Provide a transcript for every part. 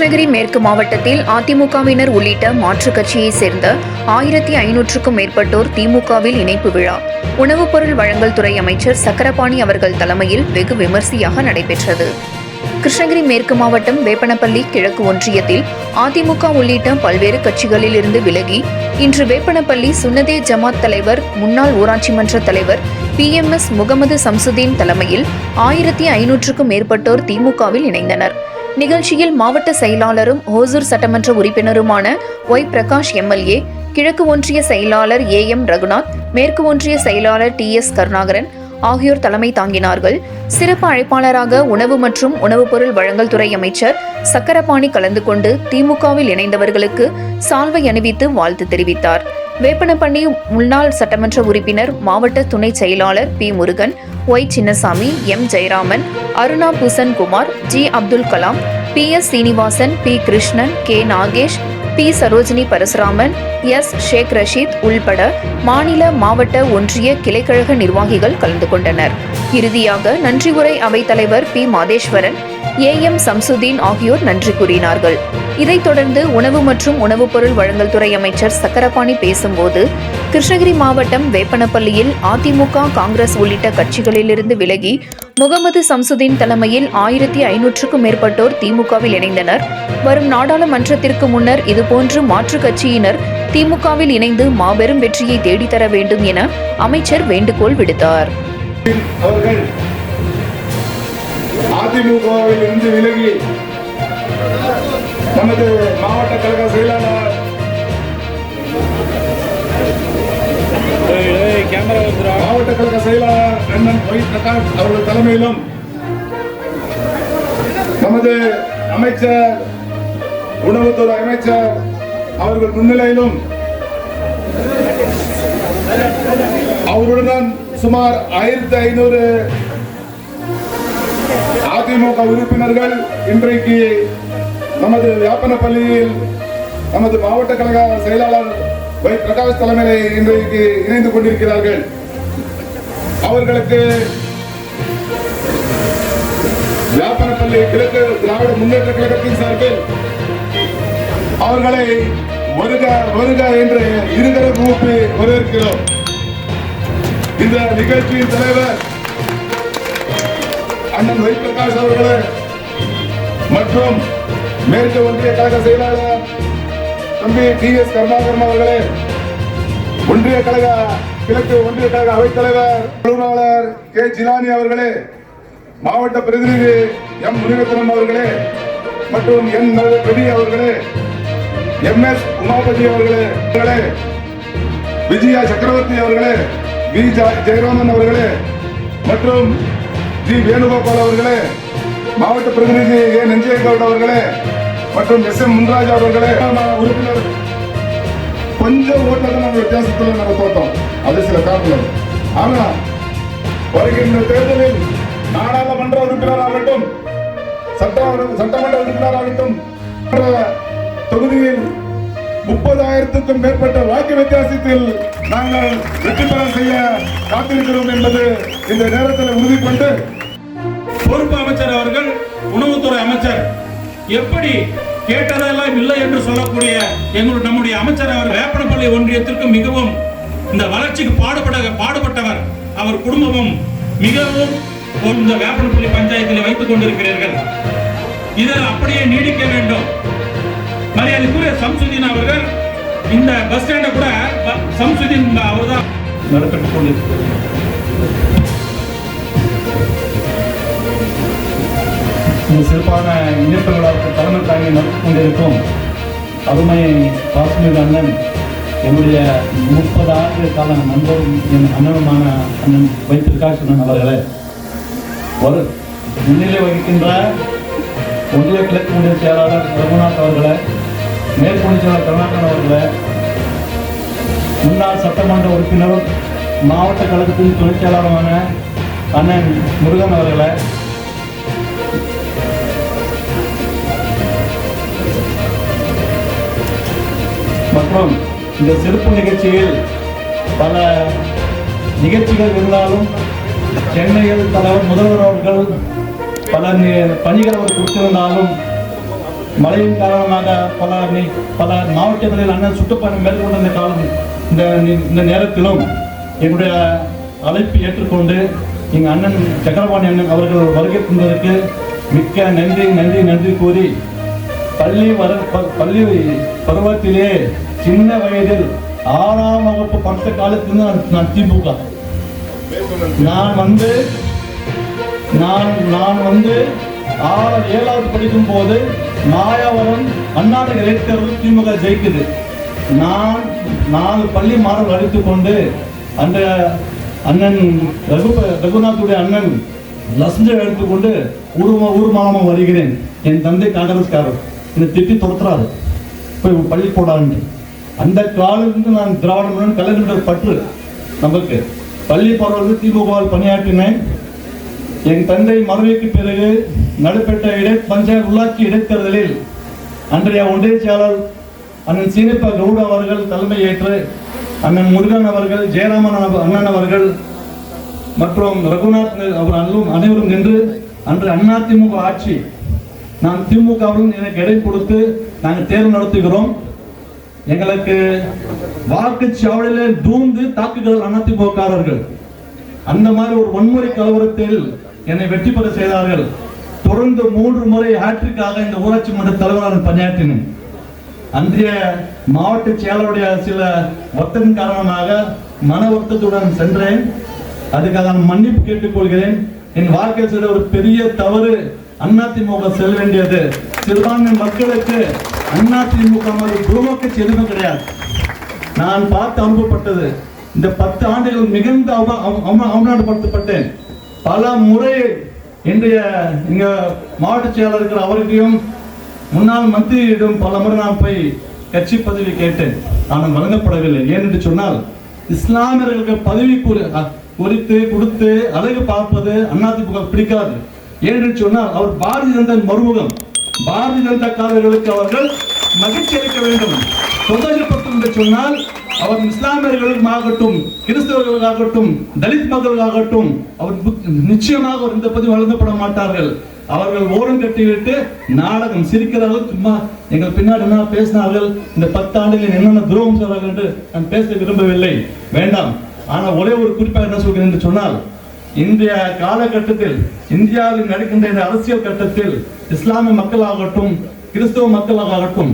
கிருஷ்ணகிரி மேற்கு மாவட்டத்தில் அதிமுகவினர் உள்ளிட்ட மாற்றுக் கட்சியைச் சேர்ந்த 1500க்கும் மேற்பட்டோர் திமுகவில் இணைப்பு விழா உணவுப் பொருள் வழங்கல் துறை அமைச்சர் சக்கரபாணி அவர்கள் தலைமையில் வெகு விமரிசையாக நடைபெற்றது. கிருஷ்ணகிரி மேற்கு மாவட்டம் வேப்பனப்பள்ளி கிழக்கு ஒன்றியத்தில் அதிமுக உள்ளிட்ட பல்வேறு கட்சிகளில் இருந்து விலகி இன்று வேப்பனப்பள்ளி சுன்னதே ஜமாத் தலைவர் முன்னாள் ஊராட்சி மன்ற தலைவர் PMS முகமது சம்சுதீன் தலைமையில் 1500க்கும் மேற்பட்டோர் திமுகவில் இணைந்தனர். நிகழ்ச்சியில் மாவட்ட செயலாளரும் ஓசூர் சட்டமன்ற உறுப்பினருமான ஒய் பிரகாஷ் MLA, கிழக்கு ஒன்றிய செயலாளர் AM ரகுநாத், மேற்கு ஒன்றிய செயலாளர் TS கருணாகரன் ஆகியோர் தலைமை தாங்கினார்கள். சிறப்பு அழைப்பாளராக உணவு மற்றும் உணவுப் பொருள் வழங்கல் துறை அமைச்சர் சக்கரபாணி கலந்து கொண்டு திமுகவில் இணைந்தவர்களுக்கு சால்வை அணிவித்து வாழ்த்து தெரிவித்தார். வேப்பனப்பள்ளி முன்னாள் சட்டமன்ற உறுப்பினர் மாவட்ட துணை செயலாளர் P Murugan, Y Chinnasamy, M Jayaraman, Aruna Bhushan Kumar, G Abdul Kalam, PS Srinivasan, P Krishnan, K Nagesh, P Sarojini Parasuraman, S Sheikh Rasheed உள்பட மாநில மாவட்ட ஒன்றிய கிளைக்கழக நிர்வாகிகள் கலந்து கொண்டனர். இறுதியாக நன்றி உரை அவைத்தலைவர் P மாதேஸ்வரன், AM சம்சுதீன் ஆகியோர் நன்றி கூறினார்கள். இதைத் தொடர்ந்து உணவு மற்றும் உணவுப் பொருள் வழங்கல் துறை அமைச்சர் சக்கரபாணி பேசும்போது, கிருஷ்ணகிரி மாவட்டம் வேப்பனப்பள்ளியில் அதிமுக, காங்கிரஸ் உள்ளிட்ட கட்சிகளிலிருந்து விலகி முகமது சம்சுதீன் தலைமையில் 1500க்கும் மேற்பட்டோர் திமுகவில் இணைந்தனர். வரும் நாடாளுமன்றத்திற்கு முன்னர் இதுபோன்று மாற்றுக் கட்சியினர் திமுகவில் இணைந்து மாபெரும் வெற்றியை தேடித்தர வேண்டும் என அமைச்சர் வேண்டுகோள் விடுத்தார். அதிமுகவில் இருந்து விலகி நமது மாவட்ட கழக செயலாளர் மாவட்ட கழக செயலாளர் அண்ணன் ஒய் பிரகாஷ் அவர்கள் தலைமையிலும் நமது அமைச்சர் உணவுத்துறை அமைச்சர் அவர்கள் முன்னிலையிலும் அவருடன் சுமார் 1500 அதிமுக உறுப்பினர்கள் இன்றைக்கு நமது வேப்பனப்பள்ளியில் நமது மாவட்ட கழக செயலாளர் ஒய் பிரகாஷ் தலைமையில் இன்றைக்கு இணைந்து கொண்டிருக்கிறார்கள். அவர்களுக்கு வேப்பனப்பள்ளி கிழக்கு திராவிட முன்னேற்ற கழகத்தின் சார்பில் அவர்களை வருக வருக என்று இருகர கூப்பி வரவேற்கிறோம். இந்த நிகழ்ச்சியின் தலைவர் அண்ணன் ஒய் பிரகாஷ் அவர்களே மற்றும் மேற்கு ஒன்றிய கழக செயலாளர் தம்பி TS கருணாகரன் அவர்களே, ஒன்றிய கழக கிழக்கு ஒன்றிய கழக அவைத்தலைவர் அலுவலர் K ஜிலானி அவர்களே, மாவட்ட பிரதிநிதி M முனிரத்னம் அவர்களே மற்றும் N பெரிய அவர்களே, MS உமாபதி அவர்களே, விஜயா சக்கரவர்த்தி அவர்களே, V ஜெயராமன் அவர்களே மற்றும் G வேணுகோபால் அவர்களே, மாவட்ட பிரதிநிதி A நெஞ்சேகவுட் அவர்களே மற்றும் SM முன்ராஜ் அவர்களே, உறுப்பினர் கொஞ்சம் ஓட்டத்தை நம்ம வித்தியாசத்தில் நம்ம தோற்றோம். அது சில காரணங்கள். ஆனா வருகின்ற தேர்தலில் நாடாளுமன்ற உறுப்பினராகட்டும், சட்டமன்ற உறுப்பினராகட்டும் தொகுதியில் 30,000க்கும் மேற்பட்ட வாக்கு வித்தியாசத்தில் நாங்கள் வெற்றி பெற செய்ய காத்திருக்கிறோம் என்பது இந்த நேரத்தில் உறுதி கொண்டு, பொறுப்பு அமைச்சர் அவர்கள் உணவுத்துறை அமைச்சர் எப்படி கேட்டதெல்லாம் இல்லை என்று சொல்லக்கூடிய நம்முடைய அமைச்சர் அவர் வேப்பனப்பள்ளி ஒன்றியத்திற்கு மிகவும் இந்த வளர்ச்சிக்கு பாடுபட்டவர். அவர் குடும்பமும் மிகவும் இந்த வேப்பனப்பள்ளி பஞ்சாயத்தில் வைத்துக் கொண்டிருக்கிறீர்கள். இதில் அப்படியே நீடிக்க வேண்டும். மரியாதைக்குரிய சம்சுதீன் அவர்கள் இந்த பஸ் ஸ்டாண்டை கூட சம்சுதீன் அவர் தான் நடத்திக் கொண்டிருக்கிறார். சிறப்பான இணைப்பு விழாவுக்கு தலைமை தாங்கி நடத்தி கொண்டிருக்கும் அருமை காஷ்மீர் அண்ணன், என்னுடைய 30 ஆண்டு கால நண்பரும் என் அண்ணனுமான அண்ணன் ஒய் பிரகாஷ் அவர்களே, ஒரு முன்னிலை வகிக்கின்ற ஒன்றிய கிழக்கு ஒன்றிய செயலாளர் ரகுநாத் அவர்களே, மேற்கு ஒன்றிய செயலாளர் கருணாகரன் அவர்களே, முன்னாள் சட்டமன்ற உறுப்பினரும் மாவட்ட கழகத்தின் துணை செயலாளருமான அண்ணன் முருகன் அவர்களே, மற்றும் இந்த சிறப்பு நிகழ்ச்சியில் பல நிகழ்ச்சிகள் இருந்தாலும் சென்னையில் தலைவர் முதல்வர் அவர்கள் பல பணிகள் அவர் கொடுத்திருந்தாலும் மழையின் காரணமாக பல மாவட்டங்களில் அண்ணன் சுற்றுப்பயணம் மேற்கொண்ட இந்த காலம் இந்த நேரத்திலும் எங்களுடைய அழைப்பு ஏற்றுக்கொண்டு எங்கள் அண்ணன் சக்கரபாணி அண்ணன் அவர்கள் வருகை தந்ததற்கு மிக்க நன்றி கூறி பள்ளி பருவத்திலே சின்ன வயதில் 6ஆம் வகுப்பு படித்த காலத்திலிருந்து நான் திமுக. நான் வந்து 7வது படிக்கும் போது மாயாவரம் அண்ணாநகர் இடைத்தேர்தல் திமுக ஜெயிக்குது. நான் 4 பள்ளி மாணவர்கள் அழைத்துக் கொண்டு அந்த அண்ணன் ரகுநாத்துடைய அண்ணன் லசஞ்சை எடுத்துக்கொண்டு ஊர் மாமா வருகிறேன். என் தந்தை காங்கிரஸ்காரர் என்னை திட்டி துரத்துறாரு, போய் பள்ளி போடான்னு. அந்த காலத்திலிருந்து நான் திராவிட முன்னணி கலைஞர் பற்று நமக்கு. பள்ளி பருவத்தில் திமுகவில் பணியாற்றினேன். என் தந்தை மறைவுக்கு பிறகு நடைபெற்ற பஞ்சாயத்து உள்ளாட்சி இடைத்தேர்தலில் அன்றைய ஒன்றிய செயலாளர் அண்ணன் சீனிப்பா கவுட அவர்கள் தலைமை ஏற்று அண்ணன் முருகன் அவர்கள், ஜெயராமன் அண்ணன் அவர்கள் மற்றும் ரகுநாத் அவர் அனைவரும் நின்று அன்று அதிமுக ஆட்சி, நான் திமுகவில் எனக்கு இடம் கொடுத்து நாங்கள் தேர்வு நடத்துகிறோம். எங்களுக்கு வாக்குச்சாவடியில தூந்து தாக்குதல் அதிமுககாரர்கள். அந்த மாதிரி ஒரு வன்முறை கலவரத்தில் என்னை வெற்றி பெற செய்தார்கள். தொடர்ந்து 3 முறை ஹேட்ரிக்காக இந்த ஊராட்சி மன்ற தலைவராக பணியாற்றினேன். அன்றைய மாவட்ட செயலருடைய சில வருத்தத்தின் காரணமாக மன வருத்தத்துடன் சென்றேன். அதுக்காக நான் மன்னிப்பு கேட்டுக்கொள்கிறேன். என் வாழ்க்கையில் செய்த ஒரு பெரிய தவறு. அதிமுக செல்ல வேண்டியது சிறுபான்மை மக்களுக்கு அதிமுக குருமக்க எதுவும் கிடையாது. நான் பார்த்து அனுப்பப்பட்டது இந்த 10 ஆண்டுகள் மிகுந்த அவமானப்படுத்தப்பட்டேன். பல முறை இன்றைய இங்க மாவட்ட செயலர் இருக்கிற அவருக்கையும் முன்னாள் மந்திரியிடம் பல முறை நான் போய் கட்சி பதவி கேட்டேன். ஆனால் வழங்கப்படவில்லை. ஏனென்று சொன்னால் இஸ்லாமியர்களுக்கு பதவி குறித்து கொடுத்து அழகு பார்ப்பது அதிமுக பிடிக்காது. ஏனென்று சொன்னால் அவர் பாரதிய ஜனதா மறுமுகம். பாரதிய ஜனதா காரர்களுக்கு அவர்கள் மகிழ்ச்சி அளிக்க வேண்டும். சந்தோஷப்படும் என்று சொன்னால் அவர் இஸ்லாமியர்களுக்காகட்டும், கிறிஸ்தவர்களுக்காகட்டும், தலித் மக்களுக்காகட்டும் அவர் நிச்சயமாக இந்த பதவி வழங்கப்பட மாட்டார்கள். அவர்கள் ஓரம் கட்டிவிட்டு நாடகம் சிரிக்கிறார்கள். சும்மா எங்கள் பின்னாடி என்ன பேசினார்கள், இந்த 10 ஆண்டுகளில் என்னென்ன துரோகம் செய்வார்கள் என்று நான் பேச விரும்பவில்லை, வேண்டாம். ஆனால் ஒரே ஒரு குறிப்பாக என்ன சொல்கிறேன் என்று சொன்னால், இன்றைய காலகட்டத்தில் இந்தியாவில் நடக்கின்ற இந்த அரசியல் கட்டத்தில் இஸ்லாமிய மக்களாகட்டும், கிறிஸ்தவ மக்களாகட்டும்,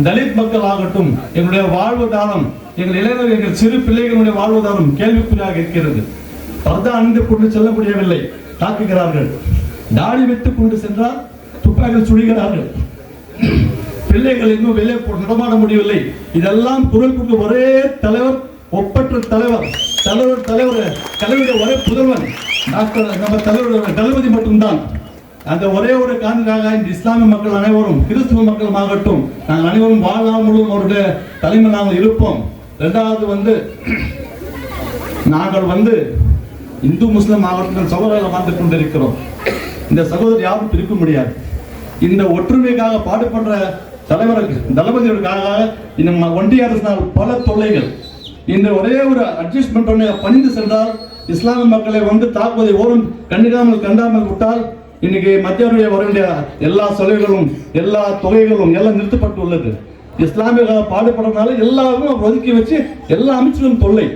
தலித் மக்களாகட்டும் எங்களுடைய வாழ்வாதாரம், எங்கள் இளைஞர்கள், எங்கள் சிறு பிள்ளைகளுடைய வாழ்வாதாரம் கேள்விக்குறியாக இருக்கிறது. பர்தா அணிந்து கொண்டு செல்ல முடியவில்லை, தாக்குகிறார்கள். தாடி வைத்துக் கொண்டு சென்றால் துப்பாக்கிகள் சுடுகிறார்கள். பிள்ளைகள் இன்னும் வெளியே நடமாட முடியவில்லை. இதெல்லாம் குரல் கொடுக்க ஒரே தலைவர், ஒப்பற்ற தலைவர், தலைவருடைய ஒரே புதல்வன் டாக்டர் நம்ம தலைவர் தளபதி மட்டும்தான். அந்த ஒரே ஒரு காரணமாக இந்த இஸ்லாமிய மக்கள் அனைவரும், கிறிஸ்துவ மக்கள் ஆகட்டும், நாங்கள் அனைவரும் வாழ்நாள் முழுவதும் அவருடைய தலைமை நாங்கள் இருப்போம். 2வது நாங்கள் இந்து முஸ்லிம் ஆகட்டும் சகோதரர்கள் வாழ்ந்து கொண்டிருக்கிறோம். இந்த சகோதரர் யாரும் பிரிக்க முடியாது. இந்த ஒற்றுமைக்காக பாடுபடுற தலைவருக்கு தளபதிகளுக்காக இந்த ஒன்றிய அரசினால் பல தொல்லைகள். இந்த ஒரே ஒரு அட்ஜஸ்ட்மெண்ட் பணிந்து சென்றால் இஸ்லாமிய மக்களை தாக்குவதை ஓரம் கண்டாமல் விட்டால் இன்னைக்கு மத்திய வர வேண்டிய எல்லா சலுகைகளும், எல்லா தொகைகளும் எல்லாம் நிறுத்தப்பட்டு உள்ளது. இஸ்லாமிய பாடுபடுறதுனால எல்லாரும் ஒதுக்கி வச்சு எல்லா அமைச்சர்களும் தொல்லை,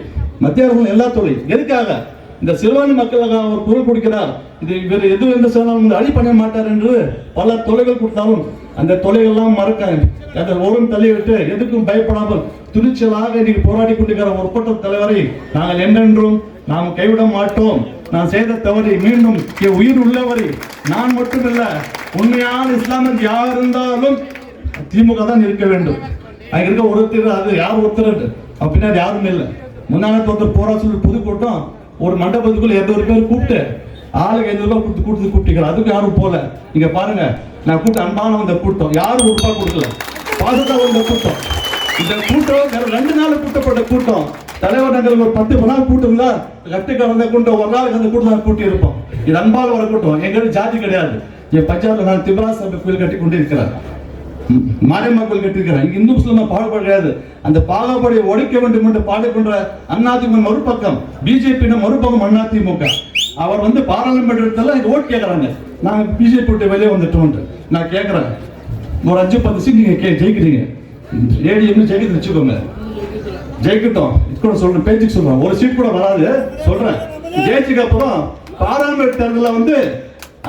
மத்திய அரசு எல்லா தொல்லை. எதுக்காக? இந்த சிறுபான்மை மக்களுக்காக அவர் குரல் கொடுக்கிறார். இது வேறு எதுவும் எந்த சொன்னாலும் அடி பண்ண மாட்டார் என்று பல தொலைகள் கொடுத்தாலும் அந்த தொலைகள்லாம் மறக்க அதை ஓரம் தள்ளிவிட்டு எதுக்கும் பயப்படாமல் துணிச்சலாக இன்னைக்கு போராடி கொண்டிருக்கிற ஒருப்பட்ட தலைவரை நாங்கள் என்றென்றும் நாம் கைவிட மாட்டோம். நான் செய்த தவறை மீண்டும் உயிர் உள்ளவரை நான் மட்டுமல்ல, உண்மையான இஸ்லாமியர் யார் இருந்தாலும் திமுக தான் இருக்க வேண்டும். அங்க இருக்க ஒருத்தர், அது யார் ஒருத்தர் அப்படின்னா யாரும் இல்லை. முன்னாடி ஒருத்தர் போரா சொல்லி புதுக்கூட்டம் ஒரு மண்டபத்துக்குள்ள 200 பேர் கூப்பிட்டு ஆளுக்கு 5 ரூபாய் கூப்பிட்டுக்கிறார். அதுக்கு யாரும் போல. இங்க பாருங்க, நான் கூட்ட அன்பான வந்த கூட்டம், யாரும் ₹1 கொடுக்கல, பாதுகா வந்த கூட்டம். இந்த கூட்டம் 2 நாள் கூட்டப்பட்ட கூட்டம். தலைவர் நகருக்கு ஒரு 10 நாள் கூட்டம் தான் கட்டுக்க வந்த கூட்டம். ஒரு நாளைக்கு அந்த கூட்டம் கூட்டி இருப்போம். இது அன்பால் வர கூட்டம். எங்களுக்கு ஜாதி கிடையாது. என் பஞ்சாப்ல நான் திபராச கோயில் கட்டி கொண்டு இருக்கிறேன், மாரியம்மா கோயில் கட்டிருக்கிறேன். இங்க இந்து முஸ்லிமா பாகுபாடு கிடையாது. அந்த பாகுபாடை ஒழிக்க வேண்டும் என்று பாடுகின்ற அதிமுக மறுபக்கம், பிஜேபி மறுபக்கம் அதிமுக. அவர் பாராளுமன்றத்தில் ஓட்டு கேட்கறாங்க, நாங்க பிஜேபி விட்டு வெளியே வந்துட்டோம். நான் கேட்கிறேன், ஒரு 5-10 சீட் நீங்க ஜெயிக்கிறீங்க. ஏடிஎம் ஜெயிக்கிறது வச்சுக்கோங்க, ஜெயிக்கட்டும். கூட சொல்றேன், பேச்சுக்கு சொல்றேன், ஒரு சீட் கூட வராது சொல்றேன். ஜெயிச்சுக்கு அப்புறம் பாராளுமன்ற தேர்தலில் வந்து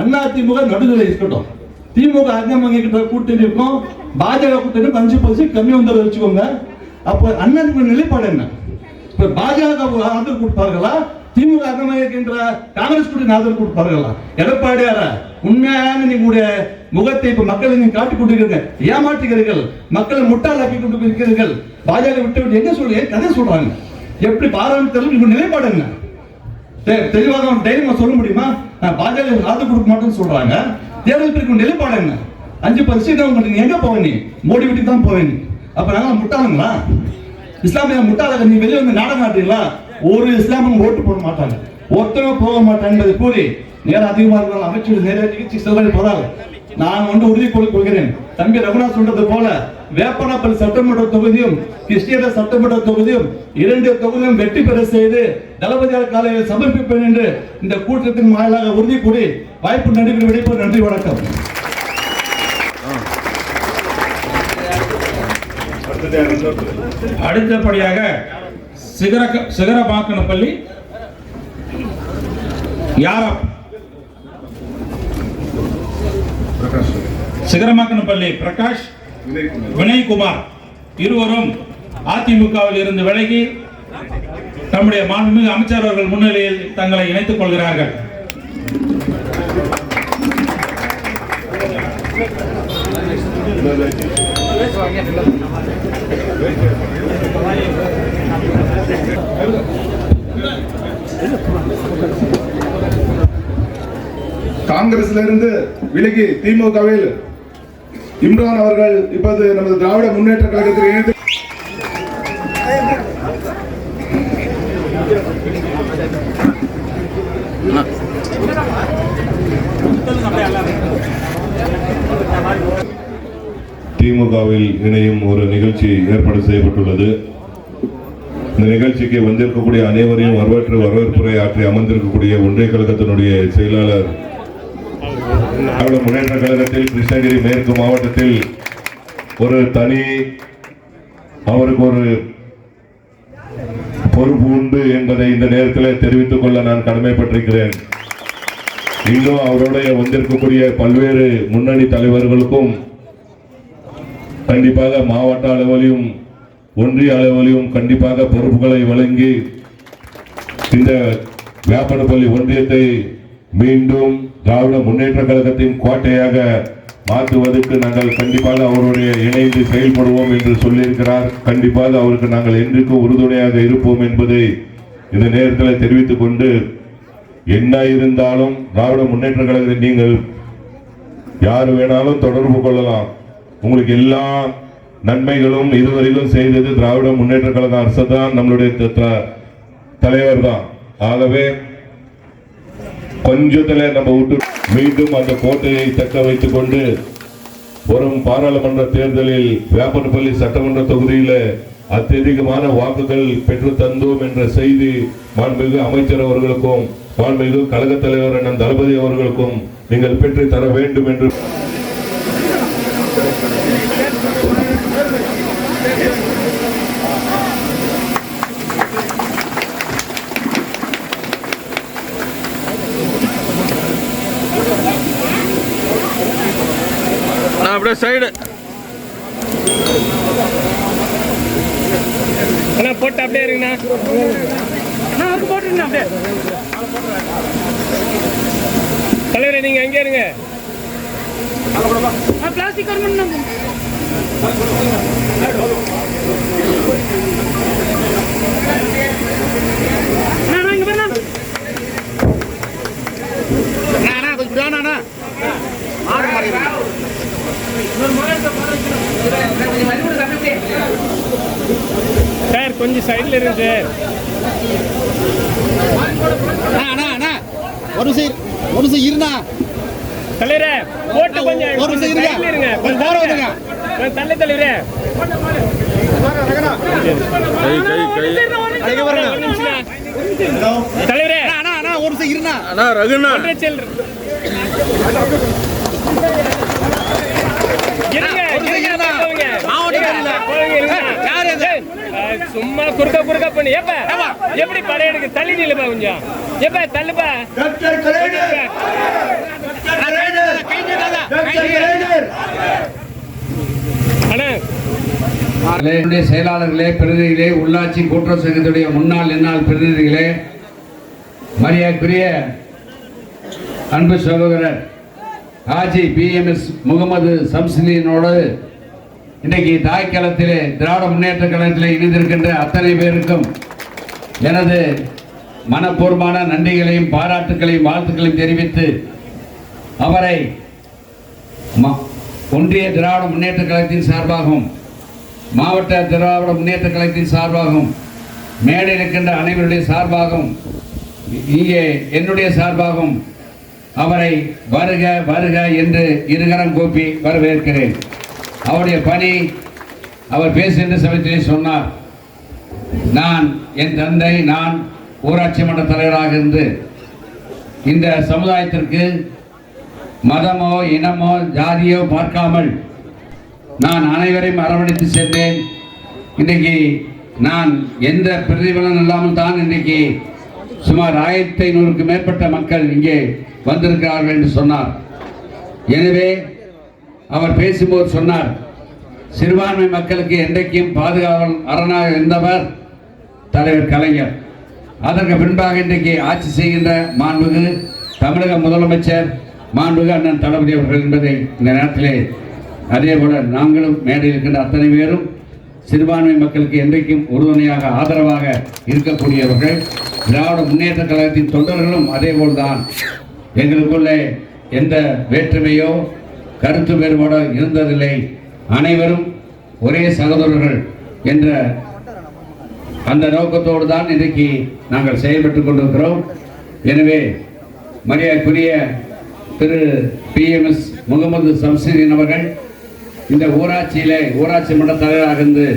அதிமுக நடுநிலை இருக்கட்டும். திமுக அங்கமங்கிட்ட கூட்டணி இருக்கும், பாஜக கூட்டணி 5-10 சீட் கம்மி வந்ததை வச்சுக்கோங்க. அப்போ அதிமுக நிலைப்பாடு என்ன? இப்ப பாஜக ஆதரவு கொடுப்பார்களா, திமுக அங்கமங்கின்ற காங்கிரஸ் கூட்டணி ஆதரவு கொடுப்பார்களா? எடப்பாடியார உண்மையான நீங்களுடைய முகத்தை இப்ப மக்களை நீங்க காட்டிக் கொண்டிருக்கிறீர்கள், ஏமாற்றுகிறீர்கள், மக்களை முட்டாளாக்கி கொண்டு இருக்கிறீர்கள். பாஜக விட்டு என்ன சொல்லுங்க, கதை சொல்றாங்க. எப்படி பாராளுமன்றத்தில் உங்க நிலைப்பாடு என்ன? தெளிவாக தைரியமா சொல்ல முடியுமா? பாஜக ஆதரவு கொடுக்க மாட்டேன்னு சொல்றாங்க. தேர்தல் நிலைப்பாடு என்ன? 5-10 சீட் உங்களுக்கு எங்க போவீங்க? மோடி வீட்டுக்கு தான் போவீங்க. அப்ப நாங்க முட்டாளுங்களா? இஸ்லாமிய முட்டாளர்கள் நீ வெளியே வந்து நாட மாட்டீங்களா? ஒரு இஸ்லாமியும் ஓட்டு போட மாட்டாங்க, ஒருத்தரும் போக மாட்டாங்க என்பதை கூறி நேரம் அதிகமாக இருந்தாலும் அமைச்சர் நேர நிகழ்ச்சி செல்வதை போதால் நான் வந்து உறுதி கொள்கிறேன். தம்பி ரகுநாத் சொல்றது போல வேப்பனப்பள்ளி சட்டமன்ற தொகுதியும் கிருஷ்ணகிரி சட்டமன்ற தொகுதியும் 2 தொகுதியும் வெற்றி பெற செய்து தளபதியார் காலையில் சமர்ப்பிப்பேன் என்று இந்த கூட்டத்தின் வாயிலாக உறுதி கூறி வாய்ப்பு நடைபெற விடைபெறும். நன்றி, வணக்கம். அடுத்தபடியாக சிகரபாக்கனப்பள்ளி சிகரமாக்கனப்பள்ளி பிரகாஷ் வினய்குமார் இருவரும் அதிமுகவில் இருந்து விலகி நம்முடைய மாண்புமிகு அமைச்சர் அவர்கள் முன்னிலையில் தங்களை இணைத்துக் கொள்கிறார்கள். காங்கிரஸ்ல இருந்து விலகி திமுகவில் இம்ரான் அவர்கள் இப்போது நமது திராவிட முன்னேற்ற கழகத்தில் இணைந்து திமுகவில் இணையும் ஒரு நிகழ்ச்சி ஏற்பாடு செய்யப்பட்டுள்ளது. இந்த நிகழ்ச்சிக்கு வந்திருக்கக்கூடிய அனைவரையும் வரவேற்புரை ஆற்றி அமர்ந்திருக்கக்கூடிய ஒன்றிய கழகத்தினுடைய செயலாளர், திராவிட முன்னேற்ற கழகத்தில் கிருஷ்ணகிரி மேற்கு மாவட்டத்தில் ஒரு தனி அவருக்கு ஒரு பொறுப்பு உண்டு என்பதை இந்த நேரத்தில் தெரிவித்துக் கொள்ள நான் கடமைப்பட்டிருக்கிறேன். இன்னும் அவருடைய வந்திருக்கக்கூடிய பல்வேறு முன்னணி தலைவர்களுக்கும் கண்டிப்பாக மாவட்ட அளவிலும் ஒன்றிய அளவிலும் கண்டிப்பாக பொறுப்புகளை வழங்கி இந்த வேப்பனப்பள்ளி ஒன்றியத்தை மீண்டும் திராவிட முன்னேற்ற கழகத்தின் கோட்டையாக மாற்றுவதற்கு நாங்கள் கண்டிப்பாக அவருடைய இணைந்து செயல்படுவோம் என்று சொல்லியிருக்கிறார். கண்டிப்பாக அவருக்கு நாங்கள் என்றைக்கும் உறுதுணையாக இருப்போம் என்பதை இந்த நேரத்தில் தெரிவித்துக் கொண்டு, என்ன இருந்தாலும் திராவிட முன்னேற்ற கழகத்தை நீங்கள் யார் வேணாலும் தொடர்பு கொள்ளலாம். உங்களுக்கு எல்லா நன்மைகளும் இதுவரையிலும் செய்தது திராவிட முன்னேற்ற கழக அரசு தான், நம்மளுடைய தலைவர் தான். ஆகவே கொஞ்சத்துல நம்ம விட்டு மீண்டும் அந்த கோட்டையை தக்க வைத்துக் கொண்டு வரும் பாராளுமன்ற தேர்தலில் வேப்பனப்பள்ளி சட்டமன்ற தொகுதியில அत्यதிகமான வாக்குகள் பெற்று தந்தோம் என்ற செய்தி மாண்புமிகு அமைச்சர் அவர்களுக்கும் மாண்புமிகு கழக தலைவர் அண்ணன் தளபதி அவர்களுக்கும் நீங்கள் பெற்று தர வேண்டும் என்று அப்படியே சைடு போட்டு அப்படியே இருங்கண்ணா போட்டுருங்க. அப்படியே தலைவரே நீங்க எங்கே இருங்க. பிளாஸ்டிக் சார் கொஞ்சம் சைடில் இருக்கு சார். ஒரு நிமிஷம் இருண்ணா தலைவரே, போட்டு கொஞ்சம் ஒரு நிமிஷம் இருங்க, கொஞ்சம் தூரம் வந்துருங்க. தள்ளி தலைவரே, தலைவரே ஒரு நிமிஷம் இருண்ணா. ரகுண்ணா இருங்க. சும்மா குறுக்க பண்ணி ஏப்பா எப்படி படையெடுக்கு தள்ளி நில்லுப்பா கொஞ்சம் ஏப்பா தள்ளுப்பா செயலாளர்களே, பிரதிநிதிகளே, உள்ளாட்சி கூட்டுறவு சங்கத்துடைய முன்னாள் என்னால் பிரதிநிதிகளே, மரியாதைக்குரிய அன்பு சகோதரர் ஆஜி பிஎம்எஸ் முகமது சம்சுதீனோடு இன்றைக்கு தாய்க்களத்திலே திராவிட முன்னேற்ற கழகத்திலே இணைந்திருக்கின்ற அத்தனை பேருக்கும் எனது மனப்பூர்வமான நன்றிகளையும் பாராட்டுகளையும் வாழ்த்துக்களையும் தெரிவித்து அவரை ஒன்றிய திராவிட முன்னேற்ற கழகத்தின் சார்பாகவும் மாவட்ட திராவிட முன்னேற்ற கழகத்தின் சார்பாகவும் மேடை இருக்கின்ற அனைவருடைய சார்பாகவும் இங்கே என்னுடைய சார்பாகவும் அவரை வருக வருக என்று இருகரம் கூப்பி வரவேற்கிறேன். அவருடைய பணி அவர் பேசுகின்ற சமயத்திலே சொன்னார், நான் என் தந்தை நான் ஊராட்சி மன்ற தலைவராக இருந்து இந்த சமுதாயத்திற்கு மதமோ இனமோ ஜாதியோ பார்க்காமல் நான் அனைவரையும் அரவணைத்து சென்றேன். இன்றைக்கு நான் எந்த பிரதிபலன் இல்லாமல் தான் இன்றைக்கு சுமார் 1500க்கு மேற்பட்ட மக்கள் இங்கே வந்திருக்கிறார்கள் என்று சொன்னார். எனவே அவர் பேசும்போது சொன்னார், சிறுபான்மை மக்களுக்கு என்றைக்கும் பாதுகாவல் அரணாக இருந்தவர் தலைவர் கலைஞர். அதற்கு பின்பாக இன்றைக்கு ஆட்சி செய்கின்ற மாண்புமிகு தமிழக முதலமைச்சர் மாண்புமிகு அண்ணன் தளபதி அவர்கள் என்பதை இந்த நேரத்திலே அதே போல நாங்களும் மேடையில் இருக்கின்ற அத்தனை பேரும் சிறுபான்மை மக்களுக்கு என்றைக்கும் உறுதுணையாக ஆதரவாக இருக்கக்கூடியவர்கள். திராவிட முன்னேற்ற கழகத்தின் தொண்டர்களும் அதே போல்தான். எங்களுக்குள்ளே எந்த வேற்றுமையோ கருத்து வேறுபாடோ இருந்ததில்லை. அனைவரும் ஒரே சகோதரர்கள் என்ற அந்த நோக்கத்தோடு தான் இன்றைக்கு நாங்கள் செயல்பட்டுக் கொண்டிருக்கிறோம். எனவே மரியாதைக்குரிய திரு பிஎம்எஸ் முகமது சம்சுதீன் அவர்கள் இந்த ஊராட்சியிலே ஊராட்சி மன்ற தலைவராக இருந்து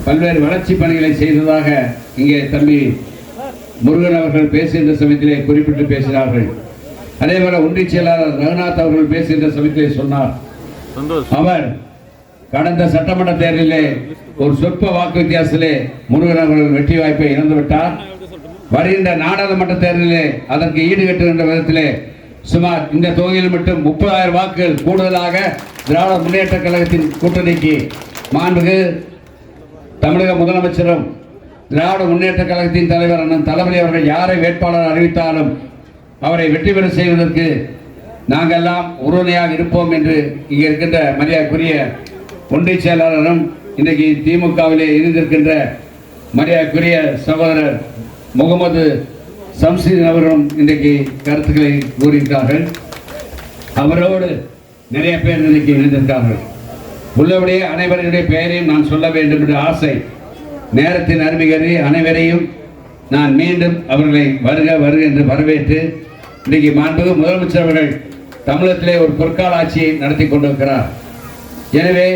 பல்வேறு வளர்ச்சி பணிகளை செய்ததாக இங்கே தம்பி முருகன் அவர்கள் பேசுகின்ற சமயத்திலே குறிப்பிட்டு பேசினார்கள். அதேபோல ஒன்றிய செயலாளர் ரகுநாத் அவர்கள் பேசுகின்ற சமயத்திலே சொன்னார், அவர் கடந்த சட்டமன்ற தேர்தலிலே ஒரு சொற்ப வாக்கு வித்தியாசத்திலே முருகன் அவர்கள் வெற்றி வாய்ப்பை இழந்துவிட்டார். வருகின்ற நாடாளுமன்ற தேர்தலிலே அதற்கு ஈடுகட்டுகின்ற விதத்திலே சுமார் இந்த தொகுதியில் மட்டும் 30,000 வாக்குகள் கூடுதலாக திராவிட முன்னேற்ற கழகத்தின் கூட்டணிக்கு மாண்புமிகு தமிழக முதலமைச்சரும் திராவிட முன்னேற்ற கழகத்தின் தலைவர் அண்ணன் தளபதி அவர்கள் யாரை வேட்பாளர் அறிவித்தாலும் அவரை வெற்றி பெற செய்வதற்கு நாங்கள் எல்லாம் உறுதுணையாக இருப்போம் என்று இங்கே இருக்கின்ற மரியாதைக்குரிய ஒன்றிய செயலாளரும் இன்றைக்கு திமுகவிலே இருந்திருக்கின்ற மரியாதைக்குரிய சகோதரர் முகமது சம்சுதீன் அவர்களும் இன்றைக்கு கருத்துக்களை கூறியிருக்கார்கள். அவரோடு நிறைய பேர் இன்றைக்கு இணைந்திருக்கார்கள். உள்ளபடியே அனைவருடைய பெயரையும் நான் சொல்ல வேண்டும் என்ற ஆசை, நேரத்தின் அருமைகரி அனைவரையும் நான் மீண்டும் அவர்களை வருக வருக என்று வரவேற்று இன்றைக்கு மாண்புமிகு முதலமைச்சர் அவர்கள் தமிழகத்திலே ஒரு பொற்கால ஆட்சியை நடத்தி கொண்டிருக்கிறார். எனவே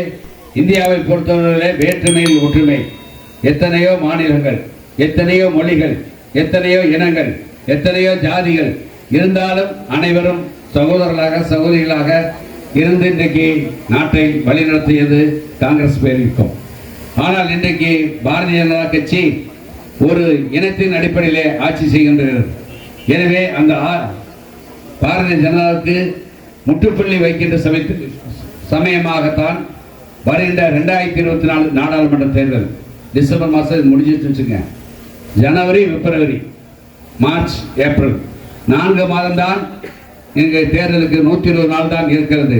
இந்தியாவை பொறுத்தவரையிலே வேற்றுமையில் ஒற்றுமை. எத்தனையோ மாநிலங்கள், எத்தனையோ மொழிகள், எத்தனையோ இனங்கள், எத்தனையோ ஜாதிகள் இருந்தாலும் அனைவரும் சகோதரர்களாக சகோதரிகளாக இருந்து இன்றைக்கு நாட்டை வழிநடத்தியது காங்கிரஸ் பேரிக்கும். ஆனால் இன்றைக்கு பாரதிய ஜனதா கட்சி ஒரு இனத்தின் அடிப்படையிலே ஆட்சி செய்கின்றது. எனவே அந்த பாரதிய ஜனதாவுக்கு முற்றுப்புள்ளி வைக்கின்ற சமயமாகத்தான் வருகின்ற 2024 நாடாளுமன்ற தேர்தல் டிசம்பர் மாதம் முடிஞ்சிட்டு வச்சுங்க. ஜனவரி, பிப்ரவரி, மார்ச், ஏப்ரல் 4 மாதம்தான் இங்கே தேர்தலுக்கு 120 நாள் தான் இருக்கிறது.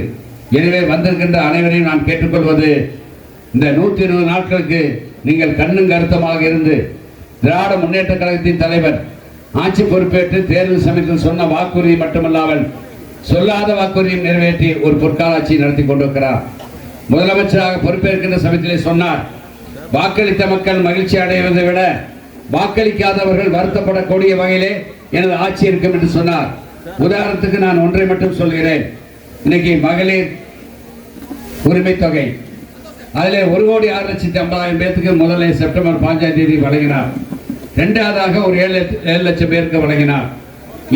எனவே வந்திருக்கின்ற அனைவரையும் நான் கேட்டுக்கொள்வது, இந்த 120 நாட்களுக்கு நீங்கள் கண்ணும் கருத்தமாக இருந்து திராவிட முன்னேற்ற கழகத்தின் தலைவர் ஆட்சி பொறுப்பேற்று தேர்தல் சமயத்தில் சொன்ன வாக்குறுதி மட்டுமல்லாமல் சொல்லாத வாக்குறுதியும் நிறைவேற்றி ஒரு பொற்கால ஆட்சி நடத்தி கொண்டிருக்கிறார். முதலமைச்சராக பொறுப்பேற்கின்ற சமயத்திலே சொன்னார், வாக்களித்த மக்கள் மகிழ்ச்சி அடைவதை விட வாக்களிக்காதவர்கள் வருத்தப்படக்கூடிய வகையிலே எனது ஆட்சி இருக்கும் என்று சொன்னார். உதாரணத்துக்கு நான் ஒன்றை மட்டும் சொல்கிறேன். இன்னைக்கு மகளிர் உரிமை தொகை அதிலே 1,06,50,000 பேருக்கு முதல்ல செப்டம்பர் 5ஆம் தேதி வழங்கினார். இரண்டாவதாக ஒரு 7 லட்சம் பேருக்கு வழங்கினார்.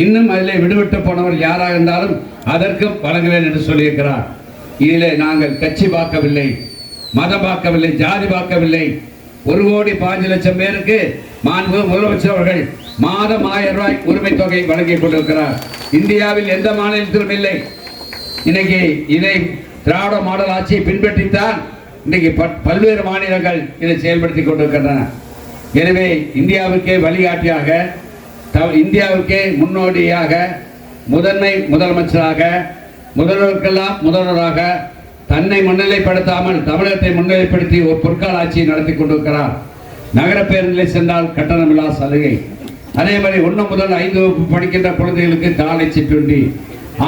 இன்னும் அதிலே விடுவிட்டு போனவர் யாராக இருந்தாலும் அதற்கும் வழங்குவேன் என்று சொல்லியிருக்கிறார். இதிலே நாங்கள் கட்சி பார்க்கவில்லை, மதம் பார்க்கவில்லை, ஜாதி பார்க்கவில்லை. 1,05,00,000 பேருக்கு மாண்பு முதலமைச்சர் அவர்கள் மாதம் 1000 ரூபாய் உரிமை தொகை வழங்கிக் கொண்டிருக்கிறார். இந்தியாவில் எந்த மாநிலத்திலும் இல்லை. இன்னைக்கு இதை திராவிட மாடல் ஆட்சியை பின்பற்றித்தான் இன்னைக்கு பல்வேறு மாநிலங்கள் இதை செயல்படுத்திக் கொண்டிருக்கின்றன. எனவே இந்தியாவுக்கே வழிகாட்டியாக, இந்தியாவுக்கே முன்னோடியாக, முதன்மை முதலமைச்சராக, முதல்வருக்கெல்லாம் முதல்வராக தன்னை முன்னிலைப்படுத்தாமல் தமிழகத்தை முன்னிலைப்படுத்தி ஒரு பொற்கால ஆட்சியை நடத்தி கொண்டிருக்கிறார். நகர பேருந்தில் சென்றால் கட்டணமில்லா சலுகை. அதே மாதிரி 1 முதல் 5 வகுப்பு படிக்கின்ற குழந்தைகளுக்கு காலை சிற்றுண்டி,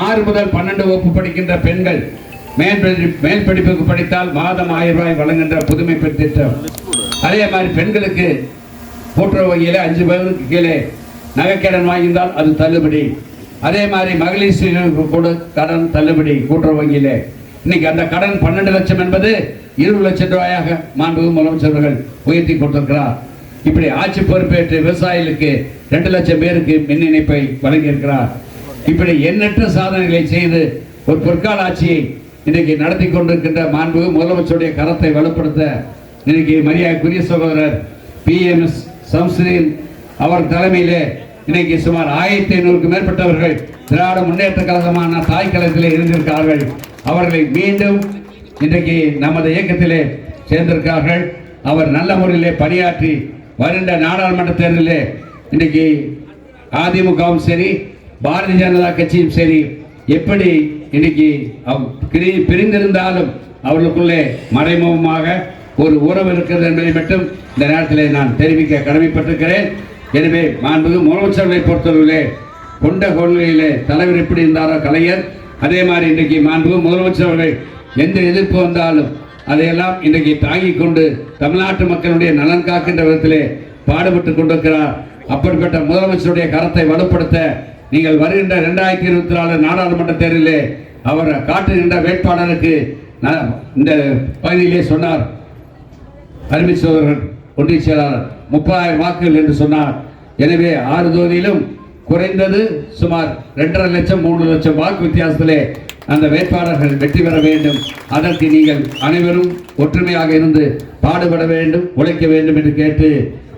6 முதல் 12 வகுப்பு படிக்கின்ற பெண்கள் மேல் படிப்புக்கு படித்தால் மாதம் 1000 ரூபாய் வழங்குகின்ற புதுமை பெண் திட்டம். அதே மாதிரி பெண்களுக்கு கூட்டுறவு வங்கியிலே 5 பவுனுக்கு கீழே நகைக்கடன் வாங்கியிருந்தால் அது தள்ளுபடி. அதே மாதிரி மகளிர் கூட கடன் தள்ளுபடி கூட்டுறவு வங்கியிலே. இன்னைக்கு அந்த கடன் 12 லட்சம் என்பது 20 லட்சம் ரூபாயாக மாண்பு முதலமைச்சர்கள் உயர்த்தி கொண்டிருக்கிறார். இப்படி ஆட்சி பொறுப்பேற்று விவசாயிகளுக்கு 2 லட்சம் பேருக்கு மின் இணைப்பை வழங்கியிருக்கிறார். இப்படி எண்ணற்ற சாதனைகளை செய்து ஒரு பொற்கால ஆட்சியை இன்றைக்கு நடத்தி கொண்டிருக்கின்ற மாண்பு முதலமைச்சருடைய கரத்தை வலுப்படுத்த இன்னைக்கு மரியாதைக்குரிய சகோதரர் PM.S. சம்ஸ்ரீன் அவர் தலைமையிலே இன்னைக்கு சுமார் 1500க்கும் மேற்பட்டவர்கள் திராவிட முன்னேற்ற கழகமான தாய் கழகத்திலே இருந்திருக்கிறார்கள். அவர்களை மீண்டும் இன்றைக்கு நமது இயக்கத்திலே சேர்ந்திருக்கிறார்கள். அவர் நல்ல முறையிலே பணியாற்றி வருகின்ற நாடாளுமன்ற தேர்தலிலே இன்றைக்கு அதிமுகவும் சரி, பாரதிய ஜனதா கட்சியும் சரி, எப்படி இன்னைக்கு பிரிந்திருந்தாலும் அவர்களுக்குள்ளே மறைமுகமாக ஒரு உறவு இருக்கிறது என்பதை மட்டும் இந்த நேரத்தில் நான் தெரிவிக்க கடமைப்பட்டிருக்கிறேன். எனவே மாண்புமிகு முதலமைச்சர்களை பொறுத்தவரையிலே கொண்ட கொள்கையிலே தலைவர் எப்படி இருந்தாரோ கலைஞர், அதே மாதிரி இன்றைக்கு மாண்புமிகு முதலமைச்சர் அவர்கள் எந்த எதிர்ப்பு வந்தாலும் அதையெல்லாம் இன்றைக்கு தாங்கிக் கொண்டு தமிழ்நாட்டு மக்களுடைய நலன் காக்கின்ற விதத்திலே பாடுபட்டு கொண்டிருக்கிறார். அப்படிப்பட்ட முதலமைச்சருடைய கரத்தை வலுப்படுத்த நீங்கள் வருகின்ற 2024 நாடாளுமன்ற தேர்தலிலே அவர் காட்டுகின்ற வேட்பாளருக்கு இந்த பகுதியிலே சொன்னார் அருமை சோதரர்கள் ஒன்றிய செயலாளர் 30,000 வாக்குகள் என்று சொன்னார். எனவே 6 தொகுதியிலும் குறைந்தது சுமார் 2.5 லட்சம் 3 லட்சம் வாக்கு வித்தியாசத்திலே அந்த வேட்பாளர்கள் வெற்றி பெற வேண்டும். அதற்கு நீங்கள் அனைவரும் ஒற்றுமையாக இருந்து பாடுபட வேண்டும், உழைக்க வேண்டும் என்று கேட்டு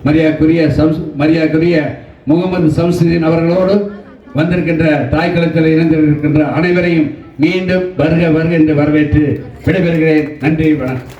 மரியாதைக்குரிய முகமது சம்சுதீன் அவர்களோடு வந்திருக்கின்ற தாய் கழகத்தில் இணைந்திருக்கின்ற அனைவரையும் மீண்டும் வருக வருக என்று வரவேற்று விடைபெறுகிறேன். நன்றி, வணக்கம்.